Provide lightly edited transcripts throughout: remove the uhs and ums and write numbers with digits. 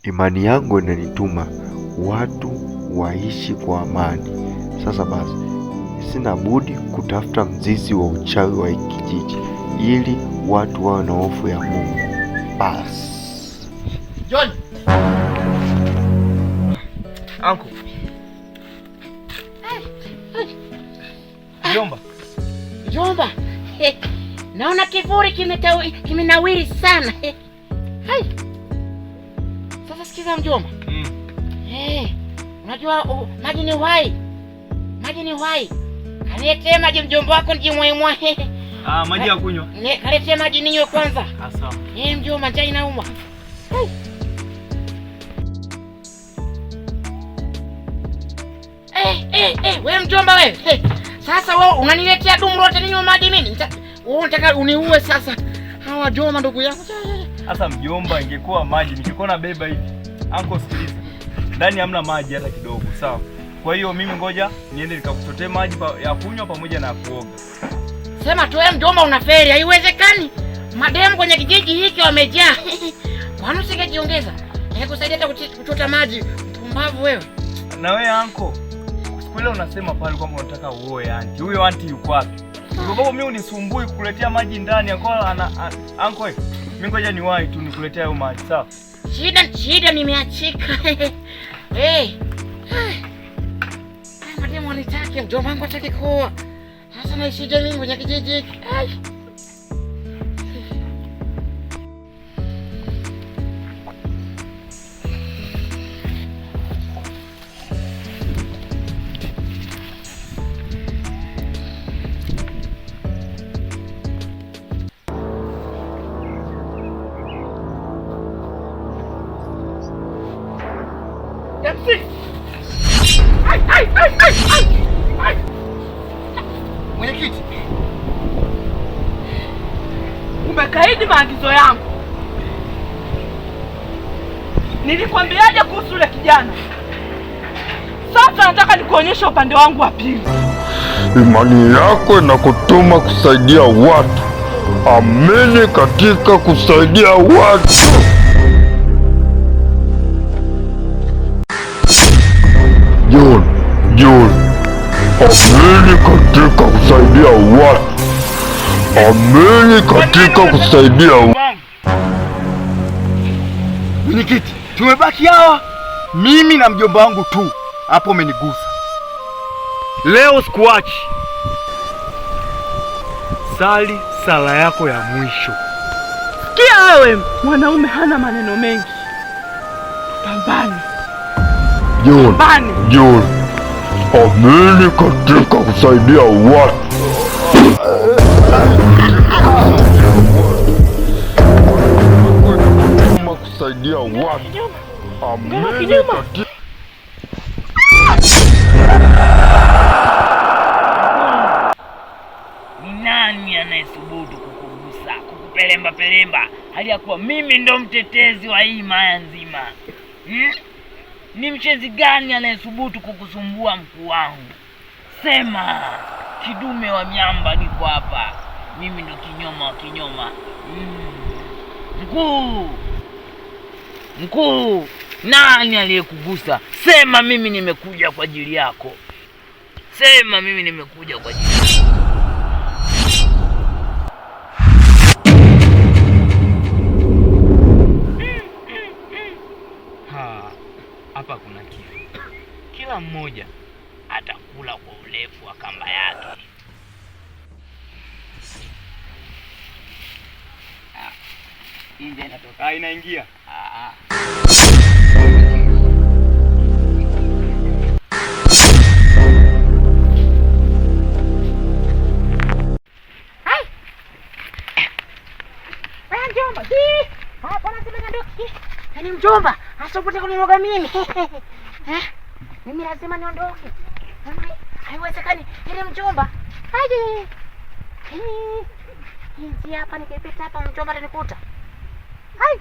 imani yangu inanituma watu waishi kwa amani. Sasa basi, sina budi kutafuta mzizi wa uchawi wa kijiji ili watu wawe na hofu ya Mungu. Basi John, Uncle. Jomba. Naona kivuli kimenawiri sana. Hai. Sasa sikiza mjomba. Unajua maji ni uhai. Maji ni uhai. Kaniletee maji mjomba wako njimwaimwa. Maji ya kunywa. Kaniletee maji ninywe kwanza. Sawa. Mjomba, njaa inauma. Wewe mjomba wewe. Sasa wewe unaniletea dumu lote ninywe maji mimi? Wewe unataka uniue sasa. Hawa jomba ndugu yangu. Sasa mjomba, ingekuwa maji ningekuwa na beba hivi. Uncle, sikiliza. Ndani hamna maji hata kidogo, sawa? Kwa hiyo mimi ngoja niende nikakutotee maji ya kunywa pamoja na kuoga. Sema tu wewe mjomba unafeli, haiwezekani. Mademu kwenye kijiji hiki wamejaa. Kwani usingejiongeza? Kusaidia hata kuchota maji. Mpumbavu wewe. Na wewe uncle, siku ile unasema pale kwamba unataka uoe aunti. Huyo aunti yuko wapi? Kwa sababu mimi unisumbui kukuletea maji ndani angola uncle. Mimi ngoja niwahi tu nikuletea hayo maji, sawa? Shida nimeachika. Mademu wanitaki, mjomba wangu hataki kuoa. Sasa naishije mimi kwenye kijiji hiki? Mwenyekiti, umekaidi maagizo yangu. Nilikwambiaje kuhusu yule kijana? Sasa nataka nikuonyesha upande wangu wa pili. Imani yako inakutuma kusaidia watu. Amini katika kusaidia watu. John, amini katika kusaidia watu. Amini katika kusaidia watu. Mwenyekiti, tumebaki hawa mimi na mjomba wangu tu. Hapo umenigusa. Leo sikuachi. Sali sala yako ya mwisho. Sikia wewe, mwanaume hana maneno mengi. Pambane. John, amini katika kusaidia watu. Kusaidia watu. Amini katika. Nani anayesubutu kukugusa, kukupelemba hali ya kuwa mimi ndo mtetezi wa hii maya nzima? Ni mchezi gani anayesubutu kukusumbua mkuu wangu? Sema, kidume wa miamba niko hapa. Mimi ndo kinyoma wa kinyoma. Mkuu, nani aliyekugusa? Sema, mimi nimekuja kwa ajili yako. Sema, mimi nimekuja kwa ajili yako. Hapa kuna kifo. Kila mmoja atakula kwa urefu wa kamba yake. Hii ndio inatoka. Inaingia. Yaani mjomba, asipotaka kuniroga mimi. Mimi lazima niondoke. Haiwezekani. Ile mjomba. Aje. Hizi hapa nikipita hapa mjomba atanikuta. Hai.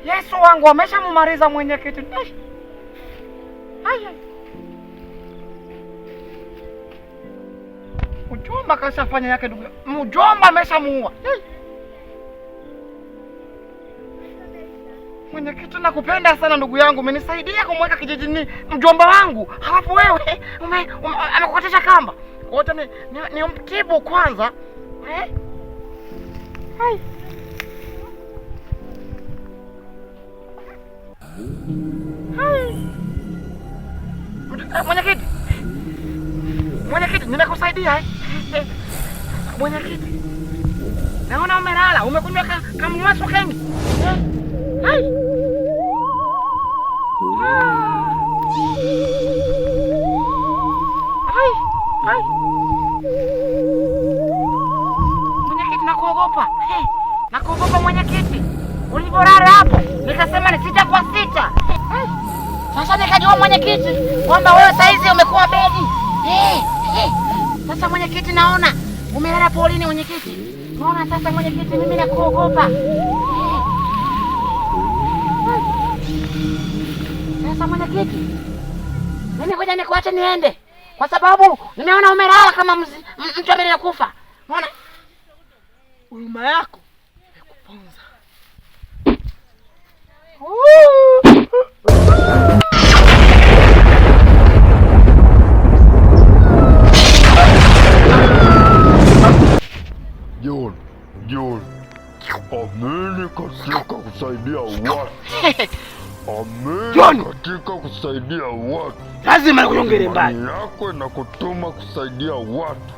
Yesu wangu ameshamumaliza mwenyekiti. Mjomba kashafanya yake ndugu. Mjomba ameshamuua. Mwenyekiti, nakupenda sana ndugu yangu. Umenisaidia kumweka kijijini mjomba wangu. Halafu wewe amekukatisha kamba. Wote ni mtibu kwanza. Mwenyekiti. Mwenyekiti, nimekusaidia Mwenyekiti. Naona umelala, umekunywa kamwaso kengi. Mwenyekiti, nakuogopa. Nakuogopa mwenyekiti. Ulivorara hapo, nikasema ni 6 kwa 6. Sasa nikajua mwenyekiti kwamba wewe saizi umekuwa begi. Sasa mwenyekiti, naona umelala polini mwenyekiti. Naona sasa mwenyekiti, mimi nakuogopa. Sasa mwenyekiti, mimi ngoja nikuache niende, kwa sababu nimeona umelala kama mtu ambaye anakufa. Unaona? Huruma yako imekuponza. John, amini katika kusaidia watu. Amini katika kusaidia watu. Lazima nikuongere mbali. Yako na kutuma kusaidia watu.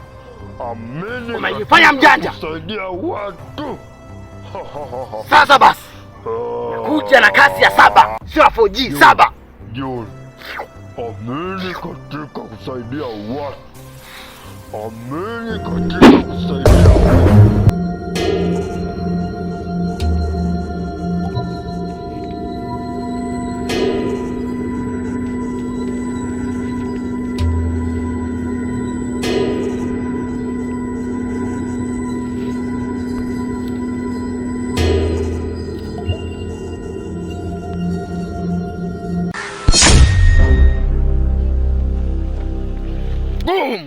Amini umejifanya mjanja kusaidia watu. Sasa basi. Kuja na kasi ya 7, sio 4G 7. John, amini katika kusaidia watu. Amini katika kusaidia watu.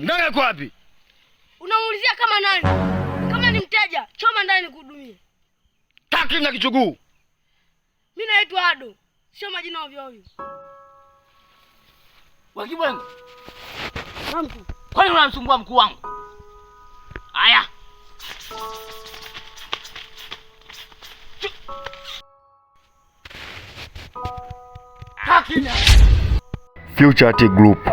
Nani yuko wapi? Unamuulizia kama nani? Kama ni mteja, choma ndani kuhudumia. Taki na kichuguu. Mimi naitwa Ado. Sio majina ovyo ovyo. Wakibwengo. Wangu. Kwani unamsumbua mkuu wangu? Haya. Taki. Future Art Group,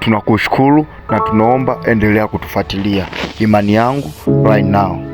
tunakushukuru na tunaomba endelea kutufuatilia. Imani yangu right now.